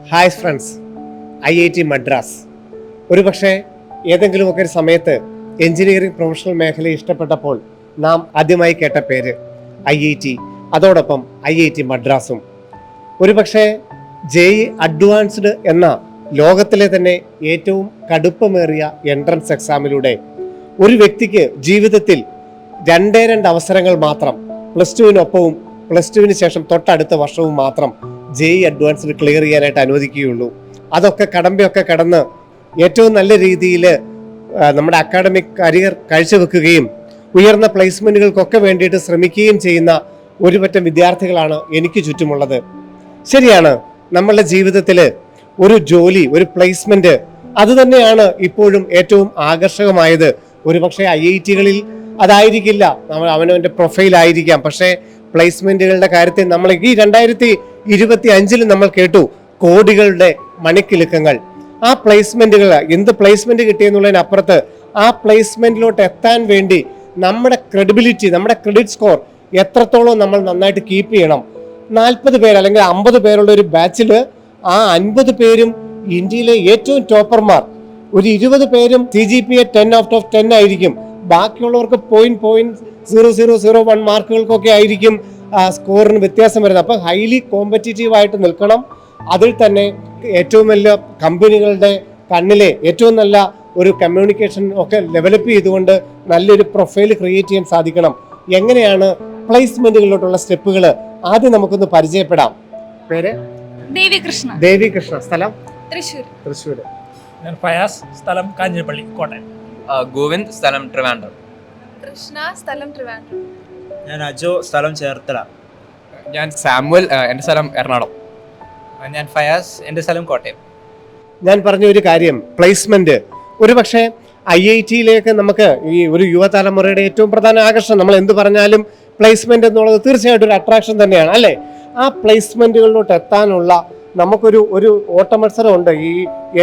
Hi friends, IIT Madras. ഒരുപക്ഷെ ഏതെങ്കിലുമൊക്കെ ഒരു സമയത്ത് എഞ്ചിനീയറിംഗ് പ്രൊഫഷണൽ മേഖല ഇഷ്ടപ്പെട്ടപ്പോൾ നാം ആദ്യമായി കേട്ട പേര് IIT, അതോടൊപ്പം IIT മദ്രാസും. ഒരുപക്ഷെ JEE അഡ്വാൻസ്ഡ് എന്ന ലോകത്തിലെ തന്നെ ഏറ്റവും കടുപ്പമേറിയ എൻട്രൻസ് എക്സാമിലൂടെ ഒരു വ്യക്തിക്ക് ജീവിതത്തിൽ രണ്ടേ അവസരങ്ങൾ മാത്രം, +2-നൊപ്പവും +2-ന് ശേഷം തൊട്ടടുത്ത വർഷവും മാത്രം JEE അഡ്വാൻസ്ഡ് ക്ലിയർ ചെയ്യാനായിട്ട് അനുവദിക്കുകയുള്ളൂ. അതൊക്കെ കടമ്പയൊക്കെ കടന്ന് ഏറ്റവും നല്ല രീതിയിൽ നമ്മുടെ അക്കാഡമിക് കരിയർ കാഴ്ചവെക്കുകയും ഉയർന്ന പ്ലേസ്മെന്റുകൾക്കൊക്കെ വേണ്ടിയിട്ട് ശ്രമിക്കുകയും ചെയ്യുന്ന ഒരുപറ്റം വിദ്യാർത്ഥികളാണ് എനിക്ക് ചുറ്റുമുള്ളത്. ശരിയാണ്, നമ്മളുടെ ജീവിതത്തിൽ ഒരു ജോലി, ഒരു പ്ലേസ്മെന്റ്, അത് തന്നെയാണ് ഇപ്പോഴും ഏറ്റവും ആകർഷകമായത്. ഒരുപക്ഷെ IIT-കളിൽ അതായിരിക്കില്ല അവനവൻ്റെ പ്രൊഫൈലായിരിക്കാം, പക്ഷേ പ്ലേസ്മെന്റുകളുടെ കാര്യത്തിൽ നമ്മൾ ഈ 2025 നമ്മൾ കേട്ടു കോടികളുടെ മണിക്കിലുക്കങ്ങൾ. ആ പ്ലേസ്മെന്റുകൾ, എന്ത് പ്ലേസ്മെന്റ് കിട്ടിയെന്നുള്ളതിനപ്പുറത്ത് ആ പ്ലേസ്മെന്റിലോട്ട് എത്താൻ വേണ്ടി നമ്മുടെ ക്രെഡിബിലിറ്റി, നമ്മുടെ ക്രെഡിറ്റ് സ്കോർ എത്രത്തോളം നമ്മൾ നന്നായിട്ട് കീപ്പ് ചെയ്യണം. 40 പേര് അല്ലെങ്കിൽ 50 പേരുള്ള ഒരു ബാച്ചിൽ ആ 50 പേരും ഇന്ത്യയിലെ ഏറ്റവും ടോപ്പർമാർ, ഒരു 20 പേരും CGPA 10/10 ആയിരിക്കും. ബാക്കിയുള്ളവർക്ക് 0.0001 മാർക്കുകൾക്കൊക്കെ ആയിരിക്കും സ്കോറിന് വ്യത്യാസം വരുന്നത്. അപ്പം ഹൈലി കോമ്പറ്റീറ്റീവ് ആയിട്ട് നിൽക്കണം. അതിൽ തന്നെ ഏറ്റവും വലിയ കമ്പനികളുടെ കണ്ണിലെ ഏറ്റവും നല്ല ഒരു കമ്മ്യൂണിക്കേഷൻ ഒക്കെ ഡെവലപ്പ് ചെയ്തുകൊണ്ട് നല്ലൊരു പ്രൊഫൈൽ ക്രിയേറ്റ് ചെയ്യാൻ സാധിക്കണം. എങ്ങനെയാണ് പ്ലേസ്മെന്റുകളിലോട്ടുള്ള സ്റ്റെപ്പുകൾ ആദ്യം നമുക്കൊന്ന് പരിചയപ്പെടാം. പേര് ദേവി കൃഷ്ണ, സ്ഥലം തൃശ്ശൂർ. ഞാൻ ഫയാസ്, സ്ഥലം കാഞ്ഞിരപ്പള്ളി, കോട്ടയം. ഗോവിന്ദ്, സ്ഥലം ട്രിവാൻഡ്രം. കൃഷ്ണ, സ്ഥലം ട്രിവാൻഡ്രം. ഞാൻ അജോ, സ്ഥലം ചേർത്തല. ഞാൻ സാമുവൽ, എൻ്റെ സ്ഥലം എറണാകുളം. ഞാൻ ഫയാസ്, എൻ്റെ സ്ഥലം കോട്ടയം. ഞാൻ പറഞ്ഞ ഒരു കാര്യം, പ്ലേസ്മെന്റ്. ഒരുപക്ഷെ IIT-യിലേക്ക് നമുക്ക് ഈ ഒരു യുവതലമുറയുടെ ഏറ്റവും പ്രധാന ആകർഷണം, നമ്മൾ എന്ത് പറഞ്ഞാലും പ്ലേസ്മെന്റ് എന്നുള്ളത് തീർച്ചയായിട്ടും ഒരു അട്രാക്ഷൻ തന്നെയാണ്, അല്ലേ? ആ പ്ലേസ്മെന്റുകളിലോട്ട് എത്താനുള്ള നമുക്കൊരു ഓട്ടമത്സരമുണ്ട്. ഈ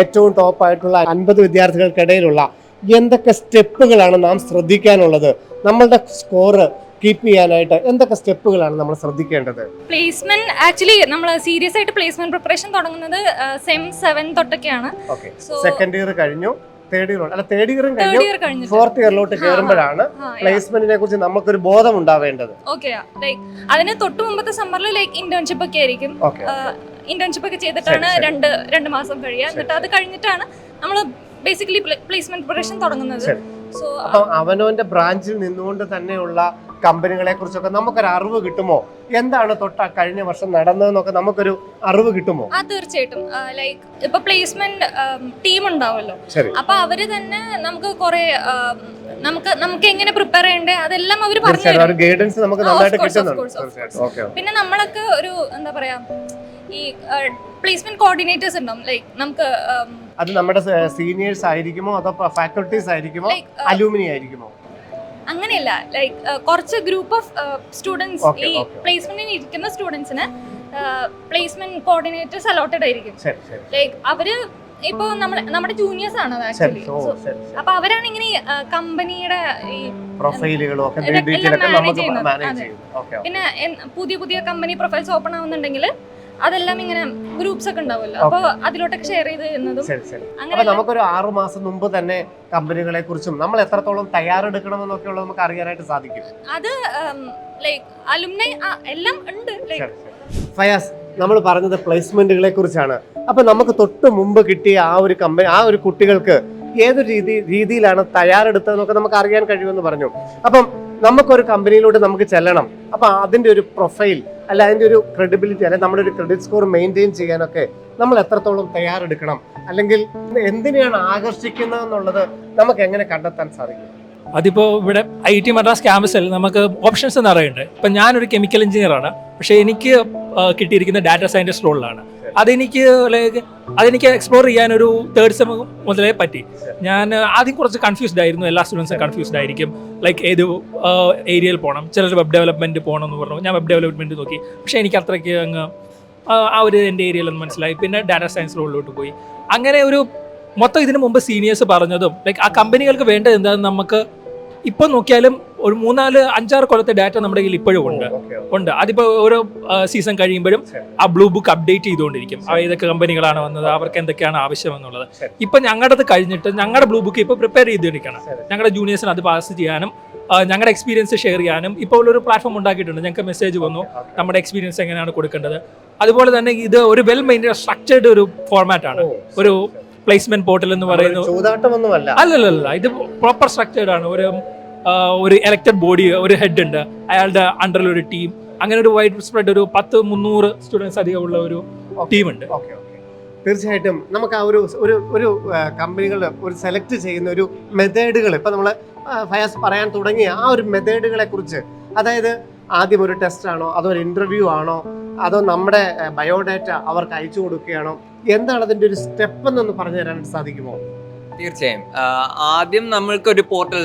ഏറ്റവും ടോപ്പായിട്ടുള്ള 50 വിദ്യാർത്ഥികൾക്കിടയിലുള്ള എന്തൊക്കെ സ്റ്റെപ്പുകളാണ് നാം ശ്രദ്ധിക്കാനുള്ളത്? നമ്മളുടെ സ്കോറ് കീപ്പ് ചെയ്യാനായിട്ട് എന്തൊക്കെ സ്റ്റെപ്പുകളാണ് നമ്മൾ ശ്രദ്ധിക്കേണ്ടത്? പ്ലേസ്മെന്റ് ആക്ച്വലി നമ്മൾ സീരിയസ് ആയിട്ട് പ്ലേസ്മെന്റ് പ്രിപ്പറേഷൻ തുടങ്ങുന്നത് സെം 7 തൊട്ടൊക്കെയാണ്. സെക്കൻഡ് ഇയർ കഴിഞ്ഞു, തേർഡ് ഇയറും കഴിഞ്ഞു, ഫോർത്ത് ഇയറിലോട്ട് കയറുമ്പോഴാണ് പ്ലേസ്മെന്റിനെ കുറിച്ച് നമുക്കൊരു ബോധം ഉണ്ടാവേണ്ടത്. ലൈക്ക് അതിന് തൊട്ട് മുമ്പത്തെ സമ്മറിൽ ലൈക്ക് ഇന്റേൺഷിപ്പ് ഒക്കെ ആയിരിക്കും. ഇന്റേൺഷിപ്പ് ഒക്കെ ചെയ്തിട്ടാണ് രണ്ട് മാസം കഴിയുക. എന്നിട്ട് അത് കഴിഞ്ഞിട്ടാണ് നമ്മൾ ബേസിക്കലി പ്ലേസ്മെന്റ് പ്രിപ്പറേഷൻ തുടങ്ങുന്നത്. സോ അവനവന്റെ ബ്രാഞ്ചിൽ നിന്നുകൊണ്ട് തന്നെയുള്ള കമ്പനികളെ കുറിച്ചൊക്കെ നമുക്കൊരു അറിവ് കിട്ടുമോ? എന്താണ് കഴിഞ്ഞ വർഷം നടന്നതെന്നൊക്കെ നമുക്കൊരു അറിവ് കിട്ടുമോ? തീർച്ചയായിട്ടും. ലൈക്ക് ഇപ്പൊ പ്ലേസ്മെന്റ് ടീം ഉണ്ടാവുമല്ലോ, അപ്പൊ അവര് തന്നെ നമുക്ക് കുറെ നമുക്ക് എങ്ങനെ പ്രിപ്പയർ ചെയ്യണ്ടേ അതെല്ലാം അവര് പറഞ്ഞു. ഗൈഡൻസ് നമുക്ക് നന്നായിട്ട് കിട്ടുന്നുണ്ട്. പിന്നെ നമ്മളൊക്കെ ഒരു എന്താ പറയാ, ഈ പ്ലേസ്മെന്റ് കോർഡിനേറ്റേഴ്സ് ഉണ്ടാവും. ലൈക്ക് നമുക്ക് അത് നമ്മുടെ സീനിയേഴ്സ് ആയിരിക്കുമോ അതോ ഫാക്കൽറ്റീസ് ആയിരിക്കുമോ അലൂമിനി ആയിരിക്കുമോ? അങ്ങനെയല്ല, ലൈക്ക് കുറച്ച് ഗ്രൂപ്പ് ഓഫ് സ്റ്റുഡൻസ്, ഈ പ്ലേസ്മെന്റിന് ഇരിക്കുന്ന സ്റ്റുഡൻസിന് പ്ലേസ്മെന്റ് കോർഡിനേറ്റേഴ്സ് അലോട്ടഡ് ആയിരിക്കും. ലൈക്ക് അവര് ഇപ്പൊ നമ്മുടെ ജൂനിയേഴ്സ് ആണ് ആക്ച്വലി. അപ്പൊ അവരാണ് ഇങ്ങനെ കമ്പനിയുടെ ഈ പ്രൊഫൈലുകളും പിന്നെ പുതിയ കമ്പനി പ്രൊഫൈൽസ് ഓപ്പൺ ആവുന്നുണ്ടെങ്കിൽ അതെല്ലാം ഇങ്ങനെ ഗ്രൂപ്പ്സ് ഒക്കെ ഉണ്ടാവുമല്ലോ, അപ്പൊ അതിലോട്ടൊക്കെ ഷെയർ ചെയ്ത് തരുന്നതും അങ്ങനെ. നമുക്കൊരു 6 മാസം മുമ്പ് തന്നെ കമ്പനികളെ കുറിച്ചും നമ്മൾ എത്രത്തോളം തയ്യാറെടുക്കണമെന്നൊക്കെ ഉള്ളത് നമുക്ക് അറിയാനായിട്ട് സാധിക്കും. അത് ലൈക്ക് അലുമിനി എല്ലാം ഉണ്ട്. ഫയാസ്, നമ്മൾ പറഞ്ഞത് പ്ലേസ്മെന്റുകളെ കുറിച്ചാണ്. അപ്പൊ നമുക്ക് തൊട്ട് മുമ്പ് കിട്ടിയ ആ ഒരു കമ്പനി, ആ ഒരു കുട്ടികൾക്ക് ഏതൊരു രീതിയിലാണ് തയ്യാറെടുത്തതെന്നൊക്കെ നമുക്ക് അറിയാൻ കഴിയുമെന്ന് പറഞ്ഞു. അപ്പം നമുക്കൊരു കമ്പനിയിലോട്ട് നമുക്ക് ചെല്ലണം. അപ്പൊ അതിന്റെ ഒരു പ്രൊഫൈൽ അല്ല, അതിന്റെ ഒരു ക്രെഡിബിലിറ്റി അല്ലെ, നമ്മുടെ ഒരു ക്രെഡിറ്റ് സ്കോർ മെയിൻറ്റെയിൻ ചെയ്യാനൊക്കെ നമ്മൾ എത്രത്തോളം തയ്യാറെടുക്കണം, അല്ലെങ്കിൽ എന്തിനെയാണ് ആകർഷിക്കുന്നതെന്നുള്ളത് നമുക്ക് എങ്ങനെ കണ്ടെത്താൻ സാധിക്കും? അതിപ്പോൾ ഇവിടെ IIT മദ്രാസ് ക്യാമ്പസിൽ നമുക്ക് ഓപ്ഷൻസ് എന്ന് പറയുന്നുണ്ട്. ഇപ്പം ഞാനൊരു കെമിക്കൽ എഞ്ചിനീയറാണ്, പക്ഷേ എനിക്ക് കിട്ടിയിരിക്കുന്ന ഡാറ്റ സയൻറ്റിസ്റ്റ് റോളിലാണ്. അതെനിക്ക് എക്സ്പ്ലോർ ചെയ്യാനൊരു 3rd സെം മുതലേ പറ്റി. ഞാൻ ആദ്യം കുറച്ച് കൺഫ്യൂസ്ഡ് ആയിരുന്നു. എല്ലാ സ്റ്റുഡൻസും കൺഫ്യൂസ്ഡ് ആയിരിക്കും, ലൈക്ക് ഏത് ഏരിയയിൽ പോകണം. ചിലർ വെബ് ഡെവലപ്മെൻറ്റ് പോകണം എന്ന് പറഞ്ഞു. ഞാൻ വെബ് ഡെവലപ്മെൻറ്റ് നോക്കി, പക്ഷേ എനിക്ക് അത്രയ്ക്ക് അങ്ങ് എൻ്റെ ഏരിയയിലൊന്നും മനസ്സിലായി. പിന്നെ ഡാറ്റ സയൻസ് റോളിലോട്ട് പോയി. അങ്ങനെ ഒരു മൊത്തം ഇതിനു മുമ്പ് സീനിയേഴ്സ് പറഞ്ഞതും ലൈക്ക് ആ കമ്പനികൾക്ക് വേണ്ടത് എന്താണെന്ന് നമുക്ക് ഇപ്പം നോക്കിയാലും ഒരു 3-4-5-6 കൊല്ലത്തെ ഡാറ്റ നമ്മുടെ കയ്യിൽ ഇപ്പോഴും ഉണ്ട്. അതിപ്പോൾ ഓരോ സീസൺ കഴിയുമ്പോഴും ആ ബ്ലൂ ബുക്ക് അപ്ഡേറ്റ് ചെയ്തുകൊണ്ടിരിക്കും. ഏതൊക്കെ കമ്പനികളാണ് വന്നത്, അവർക്ക് എന്തൊക്കെയാണ് ആവശ്യം എന്നുള്ളത്. ഇപ്പം ഞങ്ങളുടെ കഴിഞ്ഞിട്ട് ഞങ്ങളുടെ ബ്ലൂ ബുക്ക് ഇപ്പോൾ പ്രിപ്പയർ ചെയ്തിരിക്കണം. ഞങ്ങളുടെ ജൂനിയേഴ്സിന് അത് പാസ് ചെയ്യാനും ഞങ്ങളുടെ എക്സ്പീരിയൻസ് ഷെയർ ചെയ്യാനും ഇപ്പോൾ ഒരു പ്ലാറ്റ്ഫോം ഉണ്ടാക്കിയിട്ടുണ്ട്. ഞങ്ങൾക്ക് മെസ്സേജ് വന്നു നമ്മുടെ എക്സ്പീരിയൻസ് എങ്ങനെയാണ് കൊടുക്കേണ്ടത്. അതുപോലെ തന്നെ ഇത് ഒരു വെൽ മെയിൻറ്റൈൻഡ് സ്ട്രക്ചേർഡ് ഒരു ഫോർമാറ്റ് ആണ്. ഒരു പ്ലേസ്മെന്റ് പോർട്ടൽ എന്ന് പറയുന്നത് അല്ലല്ല, ഇത് പ്രോപ്പർ സ്ട്രക്ചേർഡ് ആണ്. ഒരു എലക്റ്റഡ് ബോഡി, ഒരു ഹെഡ് ഉണ്ട്, അയാളുടെ അണ്ടറിൽ ഒരു ടീം, അങ്ങനെ ഒരു വൈഡ് സ്പ്രെഡ് ഒരു 10-300 സ്റ്റുഡൻസ് അധികമുള്ള ഒരു ടീമുണ്ട്. തീർച്ചയായിട്ടും നമുക്ക് ആ ഒരു കമ്പനികൾ ഒരു സെലക്ട് ചെയ്യുന്ന ഒരു മെത്തേഡുകൾ ഇപ്പം നമ്മൾ ഫയാസ് പറയാൻ തുടങ്ങിയ ആ ഒരു മെത്തേഡുകളെ കുറിച്ച്, അതായത് ആദ്യം ഒരു ടെസ്റ്റ് ആണോ, അതോ ഒരു ഇന്റർവ്യൂ ആണോ, അതോ നമ്മുടെ ബയോഡാറ്റ അവർക്ക് അയച്ചു കൊടുക്കുകയാണോ, എന്താണ് അതിൻ്റെ ഒരു സ്റ്റെപ്പ് എന്നൊന്ന് പറഞ്ഞു തരാനായിട്ട് സാധിക്കുമോ? തീർച്ചയായും. ആദ്യം നമ്മൾക്ക് ഒരു പോർട്ടൽ,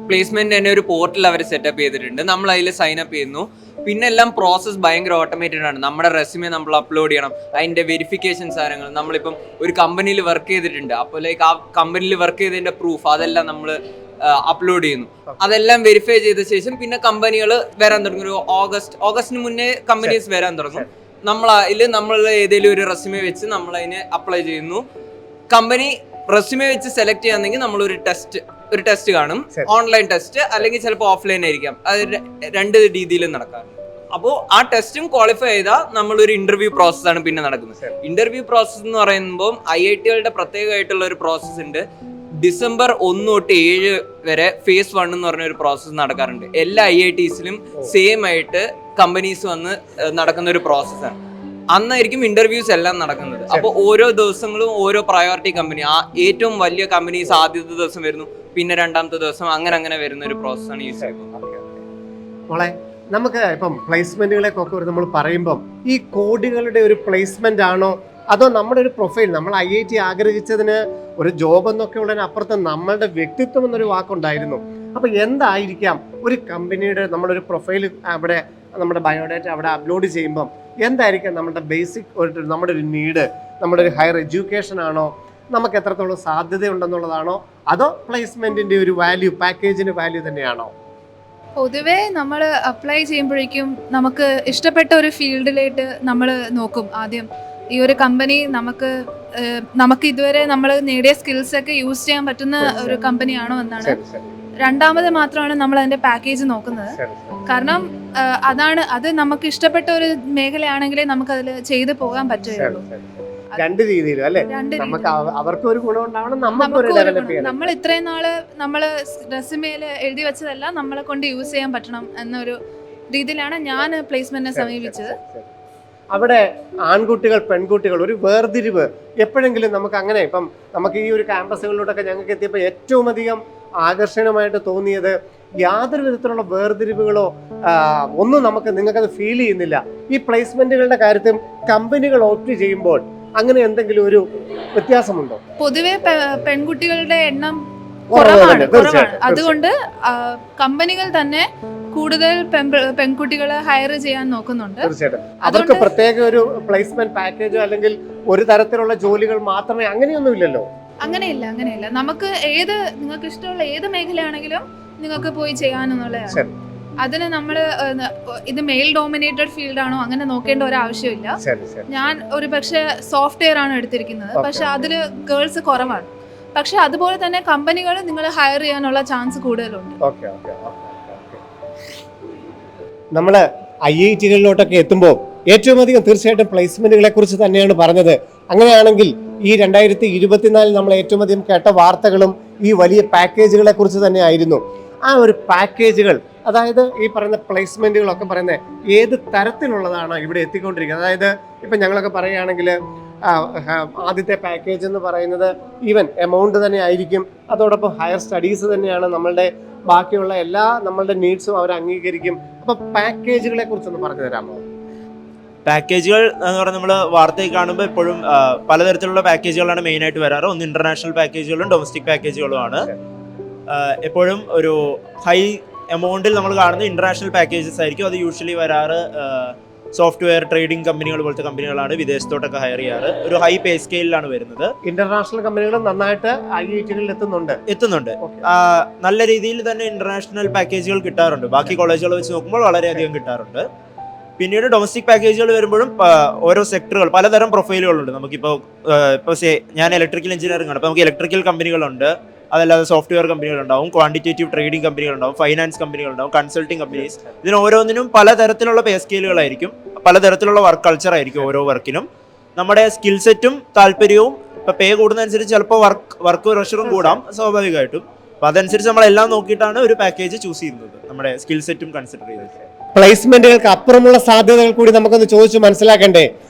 പ്ലേസ്മെന്റ് തന്നെ ഒരു പോർട്ടൽ അവർ സെറ്റപ്പ് ചെയ്തിട്ടുണ്ട്. നമ്മൾ അതിൽ സൈൻ അപ്പ് ചെയ്യുന്നു. പിന്നെ എല്ലാം പ്രോസസ്സ് ഭയങ്കര ഓട്ടോമേറ്റഡ് ആണ്. നമ്മുടെ റെസ്യൂമെ നമ്മൾ അപ്ലോഡ് ചെയ്യണം, അതിന്റെ വെരിഫിക്കേഷൻ സാധനങ്ങൾ. നമ്മളിപ്പം ഒരു കമ്പനിയിൽ വർക്ക് ചെയ്തിട്ടുണ്ട്, അപ്പോൾ ലൈക്ക് ആ കമ്പനിയിൽ വർക്ക് ചെയ്തതിന്റെ പ്രൂഫ് അതെല്ലാം നമ്മൾ അപ്ലോഡ് ചെയ്യുന്നു. അതെല്ലാം വെരിഫൈ ചെയ്ത ശേഷം പിന്നെ കമ്പനികൾ വരാൻ തുടങ്ങും. ഒരു ഓഗസ്റ്റിന് മുന്നേ കമ്പനീസ് വരാൻ തുടങ്ങും. നമ്മൾ ഏതെങ്കിലും ഒരു റെസ്യൂമെ വെച്ച് നമ്മൾ അതിന് അപ്ലൈ ചെയ്യുന്നു. കമ്പനി റെസ്യൂമെ വെച്ച് സെലക്ട് ചെയ്യാന്നെങ്കിൽ നമ്മൾ ഒരു ടെസ്റ്റ് കാണും, ഓൺലൈൻ ടെസ്റ്റ് അല്ലെങ്കിൽ ചിലപ്പോൾ ഓഫ്ലൈൻ ആയിരിക്കാം. അത് 2 രീതിയിലും നടക്കാം. അപ്പോൾ ആ ടെസ്റ്റും ക്വാളിഫൈ ചെയ്താൽ നമ്മളൊരു ഇന്റർവ്യൂ പ്രോസസ്സാണ് പിന്നെ നടക്കുന്നത്. ഇന്റർവ്യൂ പ്രോസസ്സ് എന്ന് പറയുമ്പോൾ IIT-കളുടെ പ്രത്യേകമായിട്ടുള്ള ഒരു പ്രോസസ്സ് ഉണ്ട്. December 1 തൊട്ട് 7 വരെ phase 1 എന്ന് പറഞ്ഞ ഒരു പ്രോസസ്സ് നടക്കാറുണ്ട്. എല്ലാ IITs-ലും സെയിം ആയിട്ട് കമ്പനീസ് വന്ന് നടക്കുന്ന ഒരു പ്രോസസ്സാണ്. അന്നായിരിക്കും ഇന്റർവ്യൂസ് എല്ലാം നടക്കുന്നത്. അപ്പോൾ ഓരോ ദിവസങ്ങളും ഓരോ പ്രയോറിറ്റി കമ്പനി, ആ ഏറ്റവും വലിയ കമ്പനീസ് ആദ്യത്തെ ദിവസം വരുന്നു, പിന്നെ 2ാമത്തെ ദിവസം, അങ്ങനെ വരുന്ന ഒരു പ്രോസസ്സാണ് യൂസ് ചെയ്യുന്നത്. മോളെ, നമുക്ക് ഇപ്പം പ്ലേസ്മെന്റുകളെയൊക്കെ നമ്മൾ പറയുമ്പം ഈ കോഡികളുടെ ഒരു പ്ലേസ്മെന്റ് ആണോ, അതോ നമ്മുടെ ഒരു പ്രൊഫൈൽ, നമ്മൾ IIT ആഗ്രഹിച്ചതിന് ഒരു ജോബ് എന്നൊക്കെ ഉള്ളതിനപ്പുറത്ത് നമ്മളുടെ വ്യക്തിത്വം എന്നൊരു വാക്കുണ്ടായിരുന്നു. അപ്പൊ എന്തായിരിക്കാം ഒരു കമ്പനിയുടെ നമ്മളൊരു പ്രൊഫൈൽ അവിടെ നമ്മുടെ ബയോഡാറ്റ അവിടെ അപ്ലോഡ് ചെയ്യുമ്പം എന്തായിരിക്കാം നമ്മുടെ ബേസിക് നമ്മുടെ ഒരു നീഡ്, നമ്മുടെ ഒരു ഹയർ എഡ്യൂക്കേഷൻ ആണോ, നമുക്ക് എത്രത്തോളം സാധ്യതയുണ്ടെന്നുള്ളതാണോ, അതോ പ്ലേസ്മെന്റിന്റെ ഒരു വാല്യൂ, പാക്കേജിന്റെ വാല്യൂ തന്നെയാണോ? പൊതുവേ നമ്മൾ അപ്ലൈ ചെയ്യുമ്പോഴേക്കും നമുക്ക് ഇഷ്ടപ്പെട്ട ഒരു ഫീൽഡിലേക്ക് നമ്മൾ നോക്കും. ആദ്യം ഈ ഒരു കമ്പനി നമുക്ക് ഇതുവരെ നമ്മൾ നേടിയ സ്കിൽസ് ഒക്കെ യൂസ് ചെയ്യാൻ പറ്റുന്ന ഒരു കമ്പനിയാണോ എന്നാണ്. രണ്ടാമത് മാത്രമാണ് നമ്മൾ അതിന്റെ പാക്കേജ് നോക്കുന്നത്. കാരണം അത് നമുക്ക് ഇഷ്ടപ്പെട്ട ഒരു മേഖലയാണെങ്കിലേ നമുക്ക് അതിൽ ചെയ്തു പോകാൻ പറ്റുകയുള്ളൂ. 2 രീതിയിലും അല്ലേ, നമുക്ക് അവർക്ക് ഒരു ഗുണം ഉണ്ടാവണം, നമ്മൾ ഇത്രയും നാള് നമ്മള് റെസ്യൂമേല് എഴുതി വെച്ചതെല്ലാം നമ്മളെ കൊണ്ട് യൂസ് ചെയ്യാൻ പറ്റണം എന്നൊരു രീതിയിലാണ് ഞാൻ പ്ലേസ്മെന്റിനെ സമീപിച്ചത്. അവിടെ ആൺകുട്ടികൾ പെൺകുട്ടികൾ ഒരു വേർതിരിവ് എപ്പോഴെങ്കിലും നമുക്ക് അങ്ങനെ, ഇപ്പം നമുക്ക് ഈ ഒരു ക്യാമ്പസുകളിലൂടെയൊക്കെ ഞങ്ങൾക്ക് എത്തിയപ്പോൾ ഏറ്റവും അധികം ആകർഷണമായിട്ട് തോന്നിയത് യാതൊരു വിധത്തിലുള്ള വേർതിരിവുകളോ ഒന്നും നിങ്ങൾക്കത് ഫീൽ ചെയ്യുന്നില്ല. ഈ പ്ലേസ്മെന്റുകളുടെ കാര്യത്തിൽ കമ്പനികൾ ഓപ്റ്റ് ചെയ്യുമ്പോൾ അങ്ങനെ എന്തെങ്കിലും ഒരു വ്യത്യാസമുണ്ടോ? പൊതുവെ പെൺകുട്ടികളുടെ എണ്ണം കുറവാണ്. അതുകൊണ്ട് കമ്പനികൾ തന്നെ കൂടുതൽ പെൺകുട്ടികളെ ഹയർ ചെയ്യാൻ നോക്കുന്നുണ്ട്. തീർച്ചയായിട്ടും അവർക്ക് പ്രത്യേക ഒരു പ്ലേസ്മെന്റ് പാക്കേജോ അല്ലെങ്കിൽ ഒരു തരത്തിലുള്ള ജോലികൾ മാത്രമേ, അങ്ങനെയൊന്നും ഇല്ലല്ലോ. അങ്ങനെയില്ല. നിങ്ങൾക്ക് ഇഷ്ടമുള്ള ഏത് മേഖലയാണെങ്കിലും നിങ്ങൾക്ക് പോയി ചെയ്യാനെന്നുള്ളതാണ്. അതിന് ഇത് മെയിൽ ഡോമിനേറ്റഡ് ഫീൽഡ് ആണോ അങ്ങനെ നോക്കേണ്ട ഒരു ആവശ്യമില്ല. ഞാൻ ഒരു പക്ഷേ സോഫ്റ്റ്വെയർ ആണ് എടുത്തിരിക്കുന്നത്, പക്ഷെ അതിൽ ഗേൾസ് കുറവാണ്. പക്ഷെ അതുപോലെ തന്നെ കമ്പനികൾ നിങ്ങൾ ഹയർ ചെയ്യാനുള്ള ചാൻസ് കൂടുതലുണ്ട്. നമ്മൾ IIT-കളിലോട്ടൊക്കെ എത്തുമ്പോൾ ഏറ്റവും അധികം തീർച്ചയായിട്ടും പ്ലേസ്മെന്റുകളെ കുറിച്ച് തന്നെയാണ് പറഞ്ഞത്. അങ്ങനെയാണെങ്കിൽ ഈ 2024 നമ്മൾ ഏറ്റവും അധികം കേട്ട വാർത്തകളും ഈ വലിയ പാക്കേജുകളെ കുറിച്ച് തന്നെ ആയിരുന്നു. ആ ഒരു പാക്കേജുകൾ, അതായത് ഈ പറയുന്ന പ്ലേസ്മെന്റുകളൊക്കെ പറയുന്നത് ഏത് തരത്തിലുള്ളതാണ് ഇവിടെ എത്തിക്കൊണ്ടിരിക്കുന്നത്? അതായത് ഇപ്പം ഞങ്ങളൊക്കെ പറയുകയാണെങ്കിൽ ആദ്യത്തെ പാക്കേജ് എന്ന് പറയുന്നത് ഈവൻ എമൗണ്ട് തന്നെ ആയിരിക്കും. അതോടൊപ്പം ഹയർ സ്റ്റഡീസ് തന്നെയാണ്, നമ്മളുടെ ബാക്കിയുള്ള എല്ലാ നമ്മളുടെ നീഡ്സും അവർ അംഗീകരിക്കും. അപ്പോൾ പാക്കേജുകളെ കുറിച്ചൊന്ന് പറഞ്ഞു തരാമോ? പാക്കേജുകൾ എന്ന് പറഞ്ഞാൽ നമ്മൾ വാർത്തയിൽ കാണുമ്പോൾ എപ്പോഴും പലതരത്തിലുള്ള പാക്കേജുകളാണ് മെയിനായിട്ട് വരാറ്. ഒന്ന് ഇന്റർനാഷണൽ പാക്കേജുകളും ഡൊമസ്റ്റിക് പാക്കേജുകളുമാണ്. എപ്പോഴും ഒരു ഹൈ എമൗണ്ടിൽ നമ്മൾ കാണുന്ന ഇന്റർനാഷണൽ പാക്കേജസ് ആയിരിക്കും. അത് യൂഷ്വലി വരാറ് സോഫ്റ്റ്വെയർ ട്രേഡിംഗ് കമ്പനികൾ പോലത്തെ കമ്പനികളാണ് വിദേശത്തോട്ടൊക്കെ ഹയർ ചെയ്യാറ്. ഒരു ഹൈ പേ സ്കെയിലാണ് വരുന്നത്. ഇന്റർനാഷണൽ കമ്പനികളും നന്നായിട്ട് IIT-കളിൽ എത്തുന്നുണ്ട്. നല്ല രീതിയിൽ തന്നെ ഇന്റർനാഷണൽ പാക്കേജുകൾ കിട്ടാറുണ്ട്. ബാക്കി കോളേജുകൾ വെച്ച് നോക്കുമ്പോൾ വളരെയധികം കിട്ടാറുണ്ട്. പിന്നീട് ഡൊമസ്റ്റിക് പാക്കേജുകൾ വരുമ്പോഴും ഓരോ സെക്ടറുകൾ പലതരം പ്രൊഫൈലുകളുണ്ട്. നമുക്കിപ്പോൾ ഞാൻ ഇലക്ട്രിക്കൽ എഞ്ചിനീയറിംഗ് ആണ്. അപ്പോൾ നമുക്ക് ഇലക്ട്രിക്കൽ കമ്പനികളുണ്ട്, അതല്ലാതെ സോഫ്റ്റ്വെയർ കമ്പനികളുണ്ടാവും, ക്വാണ്ടിറ്റേറ്റീവ് ട്രേഡിംഗ് കമ്പനികളുണ്ടാവും, ഫൈനാൻസ് കമ്പനികളുണ്ടാവും, കൺസൾട്ടിംഗ് കമ്പനീസ്. ഇതിന് ഓരോന്നിനും പലതരത്തിലുള്ള പേ സ്കെയിലുകളായിരിക്കും, പലതരത്തിലുള്ള വർക്ക് കൾച്ചർ ആയിരിക്കും ഓരോ വർക്കിനും. നമ്മുടെ സ്കിൽ സെറ്റും താല്പര്യവും ഇപ്പോൾ പേ കൂടുന്നതനുസരിച്ച് ചിലപ്പോൾ വർക്ക് പ്രഷറും കൂടാം സ്വാഭാവികമായിട്ടും. അപ്പോൾ അതനുസരിച്ച് നമ്മളെല്ലാം നോക്കിയിട്ടാണ് ഒരു പാക്കേജ് ചൂസ് ചെയ്യുന്നത്, നമ്മുടെ സ്കിൽ സെറ്റും കൺസിഡർ ചെയ്തത്. പ്ലേസ്മെന്റുകൾക്ക് അപ്പുറമുള്ള സാധ്യതകൾ കൂടി നമുക്കൊന്ന് ചോദിച്ചു മനസ്സിലാക്കണ്ടേ?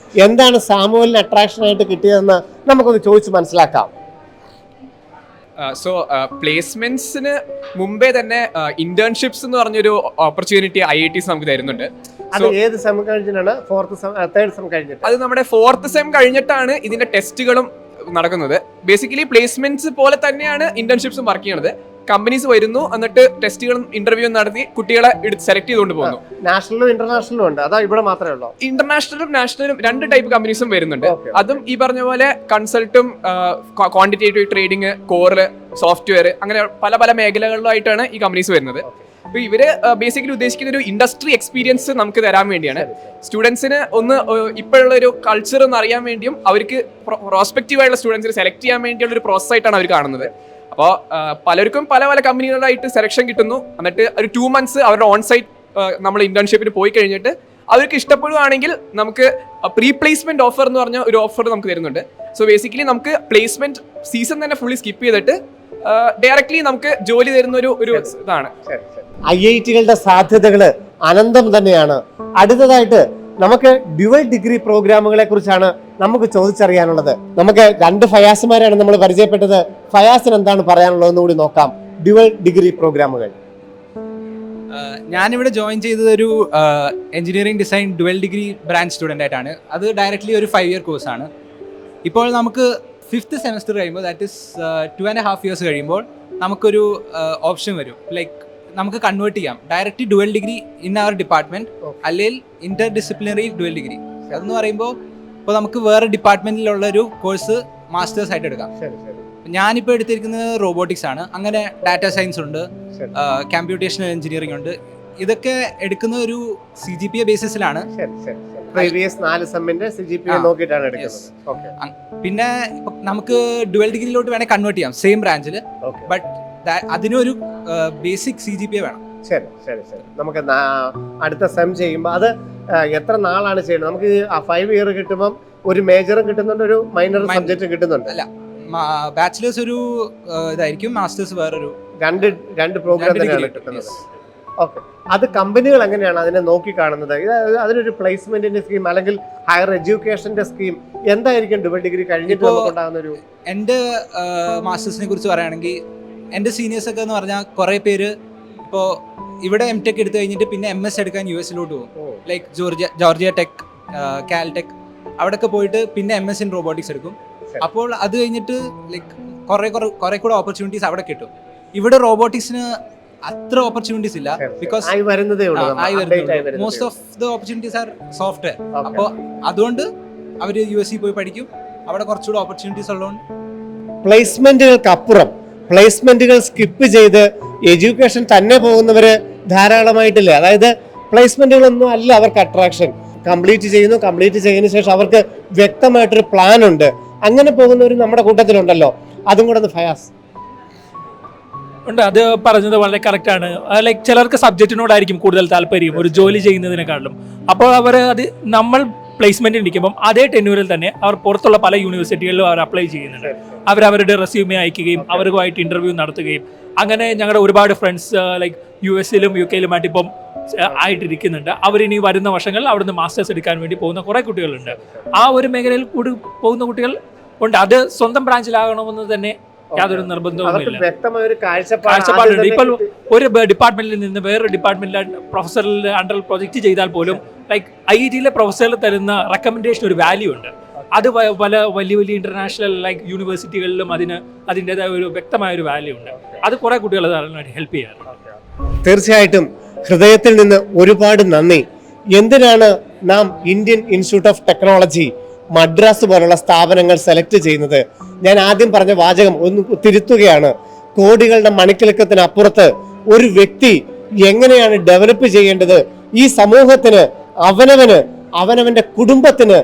എന്താണ് സാമുവലിന് അട്രാക്ഷൻ ആയിട്ട് കിട്ടിയതെന്ന് നമുക്കൊന്ന് ചോദിച്ചു മനസ്സിലാക്കാം. സോ പ്ലേസ്മെന്റ്സിന് മുമ്പേ തന്നെ ഇന്റേൺഷിപ്സ് എന്ന് പറഞ്ഞൊരു ഓപ്പർച്യൂണിറ്റി IITs നമുക്ക് തരുന്നുണ്ട്. അത് ഏത് സെം കഴിഞ്ഞിട്ടാണ്? തേർഡ് സെം കഴിഞ്ഞിട്ട്? അത് നമ്മുടെ 4th സെം കഴിഞ്ഞിട്ടാണ് ഇതിന്റെ ടെസ്റ്റുകളും നടക്കുന്നത്. ബേസിക്കലി പ്ലേസ്മെന്റ്സ് പോലെ തന്നെയാണ് ഇന്റേൺഷിപ്സും വർക്ക് ചെയ്യണത്. കമ്പനീസ് വരുന്നു, എന്നിട്ട് ടെസ്റ്റുകളും ഇന്റർവ്യൂ നടത്തി കുട്ടികളെ സെലക്ട് ചെയ്തുകൊണ്ട് പോകുന്നു. നാഷണലും ഇന്റർനാഷണലും ഉണ്ട്, അതാ ഇവിടെ മാത്രമേ ഉള്ളൂ? ഇന്റർനാഷണലും നാഷണലും 2 ടൈപ്പ് കമ്പനീസും വരുന്നുണ്ട്. അതും ഈ പറഞ്ഞ പോലെ കൺസൾട്ടും ക്വാണ്ടിറ്റേറ്റീവ് ട്രേഡിംഗ്, കോറ്, സോഫ്റ്റ്വെയർ, അങ്ങനെ പല പല മേഖലകളിലായിട്ടാണ് ഈ കമ്പനീസ് വരുന്നത്. അപ്പൊ ഇവര് ബേസിക്കലി ഉദ്ദേശിക്കുന്ന ഒരു ഇൻഡസ്ട്രി എക്സ്പീരിയൻസ് നമുക്ക് തരാൻ വേണ്ടിയാണ്. സ്റ്റുഡൻസിന് ഒന്ന് ഇപ്പോഴുള്ള ഒരു കൾച്ചർ ഒന്ന് അറിയാൻ വേണ്ടിയും അവർക്ക് പ്രോസ്പെക്റ്റീവ് ആയിട്ടുള്ള സ്റ്റുഡൻസിനെ സെലക്ട് ചെയ്യാൻ വേണ്ടിയുള്ള ഒരു പ്രോസസ് ആയിട്ടാണ് അവർ കാണുന്നത്. അപ്പോൾ പലർക്കും പല പല കമ്പനികളായിട്ട് സെലക്ഷൻ കിട്ടുന്നു. എന്നിട്ട് ഒരു 2 months അവരുടെ ഓൺ സൈറ്റ് നമ്മൾ ഇന്റേൺഷിപ്പിന് പോയി കഴിഞ്ഞിട്ട് അവർക്ക് ഇഷ്ടപ്പെടുകയാണെങ്കിൽ നമുക്ക് പ്രീ പ്ലേസ്മെന്റ് ഓഫർ എന്ന് പറഞ്ഞ ഒരു ഓഫർ നമുക്ക് തരുന്നുണ്ട്. സോ ബേസിക്കലി നമുക്ക് പ്ലേസ്മെന്റ് സീസൺ തന്നെ ഫുള്ളി സ്കിപ്പ് ചെയ്തിട്ട് ഡയറക്ട്ലി നമുക്ക് ജോലി തരുന്ന ഒരു ഇതാണ്. IIT-കളുടെ സാധ്യതകൾ അനന്തം തന്നെയാണ്. അടുത്തതായിട്ട് നമുക്ക് ഡ്യുവൽ ഡിഗ്രി പ്രോഗ്രാമുകളെ കുറിച്ചാണ് നമുക്ക് ചോദിച്ചറിയാനുള്ളത്. നമുക്ക് 2 ഫയാസുമാരാണ് നമ്മൾ പരിചയപ്പെട്ടത്. ഫയാസിന് എന്താണ് പറയാനുള്ളതെന്ന് കൂടി നോക്കാം. ഡ്യുവൽ ഡിഗ്രി പ്രോഗ്രാമുകൾ. ഞാനിവിടെ ജോയിൻ ചെയ്തത് ഒരു engineering design dual degree branch student ആയിട്ടാണ്. അത് ഡയറക്റ്റ്ലി ഒരു 5 year കോഴ്സാണ്. ഇപ്പോൾ നമുക്ക് 5th സെമസ്റ്റർ കഴിയുമ്പോൾ, ദാറ്റ് ഈസ് 2.5 years കഴിയുമ്പോൾ നമുക്കൊരു ഓപ്ഷൻ വരും. ലൈക്ക് നമുക്ക് കൺവേർട്ട് ചെയ്യാം direct dual degree in our department, അല്ലെങ്കിൽ ഇന്റർ ഡിസിപ്ലിനറി ഡുവൽ ഡിഗ്രി. അതെന്ന് പറയുമ്പോൾ ഇപ്പോൾ നമുക്ക് വേറെ ഡിപ്പാർട്ട്മെന്റിലുള്ള ഒരു കോഴ്സ് മാസ്റ്റേഴ്സ് ആയിട്ട് എടുക്കാം. ഞാനിപ്പോൾ എടുത്തിരിക്കുന്നത് റോബോട്ടിക്സ് ആണ്. അങ്ങനെ ഡാറ്റാ സയൻസ് ഉണ്ട്, കമ്പ്യൂട്ടേഷണൽ എഞ്ചിനീയറിംഗ് ഉണ്ട്. ഇതൊക്കെ എടുക്കുന്ന ഒരു CGPA ബേസിസിലാണ്. പിന്നെ നമുക്ക് ഡുവൽ ഡിഗ്രിയിലോട്ട് വേണേൽ കൺവേർട്ട് ചെയ്യാം സെയിം ബ്രാഞ്ചിൽ. ബട്ട് അതിനൊരു ബേസിക് CGPA വേണം. ശരി ശരി ശരി. നമുക്ക് അടുത്ത സെം ചെയ്യുമ്പോൾ അത് എത്ര നാളാണ് ചെയ്യുന്നത്? നമുക്ക് 5 year കിട്ടുമ്പോൾ ഒരു മേജറും കിട്ടുന്നുണ്ട്, ഒരു മൈനർ സബ്ജക്റ്റും കിട്ടുന്നുണ്ട്. അല്ല, ബാച്ചിലേഴ്സ് ഒരു ഇതായിരിക്കും, മാസ്റ്റേഴ്സ് വേറൊരു രണ്ട് പ്രോഗ്രാം തന്നെയാണ് കിട്ടുന്നത്. ഓക്കെ. അത് കമ്പനികൾ എങ്ങനെയാണ് അതിനെ നോക്കി കാണുന്നത്? അതിനൊരു പ്ലേസ്മെന്റിന്റെ സ്കീം അല്ലെങ്കിൽ ഹയർ എഡ്യൂക്കേഷന്റെ സ്കീം എന്തായിരിക്കും ഡുവൽ ഡിഗ്രി കഴിഞ്ഞിട്ട് ഉണ്ടാകുന്ന ഒരു? എൻ്റെ മാസ്റ്റേഴ്സിനെ കുറിച്ച് പറയുകയാണെങ്കിൽ എൻ്റെ സീനിയേഴ്സ് ഒക്കെ എന്ന് പറഞ്ഞാൽ കുറേ പേര് ഇപ്പോൾ ഇവിടെ MTech എടുത്തു കഴിഞ്ഞിട്ട് പിന്നെ MS എടുക്കാൻ US-ലോട്ട് പോകും. ലൈക്ക് ജോർജിയ ടെക്, കാൽടെക്, അവിടെയൊക്കെ പോയിട്ട് പിന്നെ MS ഇൻ റോബോട്ടിക്സ് എടുക്കും. അപ്പോൾ അത് കഴിഞ്ഞിട്ട് ലൈക്ക് കുറേ കൂടെ ഓപ്പർച്യൂണിറ്റീസ് അവിടെ കിട്ടും. ഇവിടെ റോബോട്ടിക്സിന് അത്ര ഓപ്പർച്യൂണിറ്റീസ് ഇല്ല. Because most of the opportunities R software. അപ്പോൾ അതുകൊണ്ട് അവർ US പോയി പഠിക്കും. അവിടെ കുറച്ചുകൂടെ ഓപ്പർച്യൂണിറ്റീസ് ഉള്ളതുകൊണ്ട് പ്ലേസ്മെന്റുകൾക്കപ്പുറം പ്ലേസ്മെന്റുകൾ സ്കിപ്പ് ചെയ്ത് എഡ്യൂക്കേഷൻ തന്നെ പോകുന്നവര് ധാരാളമായിട്ടില്ല. അതായത് പ്ലേസ്മെന്റുകളൊന്നും അല്ല അവർക്ക് അട്രാക്ഷൻ. കംപ്ലീറ്റ് ചെയ്യുന്നതിന് ശേഷം അവർക്ക് വ്യക്തമായിട്ടൊരു പ്ലാൻ ഉണ്ട്. അങ്ങനെ പോകുന്നവർ നമ്മുടെ കൂട്ടത്തിലുണ്ടല്ലോ. അതും കൂടെ ഒന്ന് ഫയാസ്. ഉണ്ട്, അത് പറഞ്ഞത് വളരെ കറക്റ്റാണ്. ലൈക്ക് ചിലർക്ക് സബ്ജക്റ്റിനോടായിരിക്കും കൂടുതൽ താല്പര്യം ഒരു ജോലി ചെയ്യുന്നതിനെക്കാളും. അപ്പോൾ അവർ അത് നമ്മൾ പ്ലേസ്മെന്റ് ഇരിക്കുമ്പം അതേ ടെന്യൂരിൽ തന്നെ അവർ പുറത്തുള്ള പല യൂണിവേഴ്സിറ്റികളിലും അവർ അപ്ലൈ ചെയ്യുന്നുണ്ട്. അവരവരുടെ റെസ്യൂമെ അയക്കുകയും അവരുമായിട്ട് ഇന്റർവ്യൂ നടത്തുകയും അങ്ങനെ ഞങ്ങളുടെ ഒരുപാട് ഫ്രണ്ട്സ് ലൈക്ക് US-ലും UK-ലുമായിട്ട് ഇപ്പം ആയിട്ടിരിക്കുന്നുണ്ട്. അവരിനി വരുന്ന വർഷങ്ങളിൽ അവിടുന്ന് മാസ്റ്റേഴ്സ് എടുക്കാൻ വേണ്ടി പോകുന്ന കുറേ കുട്ടികളുണ്ട്. ആ ഒരു മേഖലയിൽ കൂടി പോകുന്ന കുട്ടികൾ ഉണ്ട്. അത് സ്വന്തം ബ്രാഞ്ചിലാകണമെന്ന് തന്നെ യാതൊരു നിർബന്ധവുമില്ല. കാഴ്ചപ്പാടുണ്ട്. ഇപ്പോൾ ഒരു ഡിപ്പാർട്ട്മെന്റിൽ നിന്ന് വേറൊരു ഡിപ്പാർട്ട്മെന്റിലെ പ്രൊഫസറിൽ അണ്ടർ പ്രൊജക്ട് ചെയ്താൽ പോലും ലൈക്ക് IIT-യിലെ പ്രൊഫസറിൽ തരുന്ന റെക്കമെൻഡേഷൻ ഒരു വാല്യൂ ഉണ്ട്. അത് പല വലിയ വലിയ ഇന്റർനാഷണൽ ലൈക്ക് യൂണിവേഴ്സിറ്റികളിലും അതിൻ്റെതായ ഒരു വ്യക്തമായ ഒരു വാല്യൂ ഉണ്ട്. അത് കുറെ കുട്ടികളെ ഹെൽപ്പ് ചെയ്യാറുണ്ട്. തീർച്ചയായിട്ടും ഹൃദയത്തിൽ നിന്ന് ഒരുപാട് നന്ദി. എന്തിനാണ് നാം Indian institute of technology Madras പോലുള്ള സ്ഥാപനങ്ങൾ സെലക്ട് ചെയ്യുന്നത്? ഞാൻ ആദ്യം പറഞ്ഞ വാചകം ഒന്ന് തിരുത്തുകയാണ്. കോടികളുടെ മണിക്കിലുക്കത്തിനപ്പുറത്ത് ഒരു വ്യക്തി എങ്ങനെയാണ് ഡെവലപ്പ് ചെയ്യേണ്ടത്, ഈ സമൂഹത്തിന് അവനവന്റെ കുടുംബത്തിന്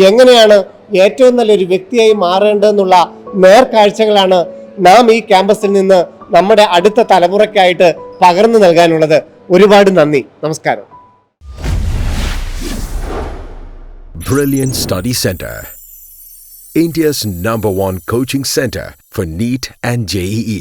എങ്ങനെയാണ് ഏറ്റവും നല്ലൊരു വ്യക്തിയായി മാറേണ്ടതെന്നുള്ള നേർക്കാഴ്ചകളാണ് നാം ഈ ക്യാമ്പസിൽ നിന്ന് നമ്മുടെ അടുത്ത തലമുറയ്ക്കായിട്ട് പകർന്നു നൽകാനുള്ളത്. ഒരുപാട് നന്ദി, നമസ്കാരം. Brilliant Study Center, India's #1 coaching center for NEET and JEE.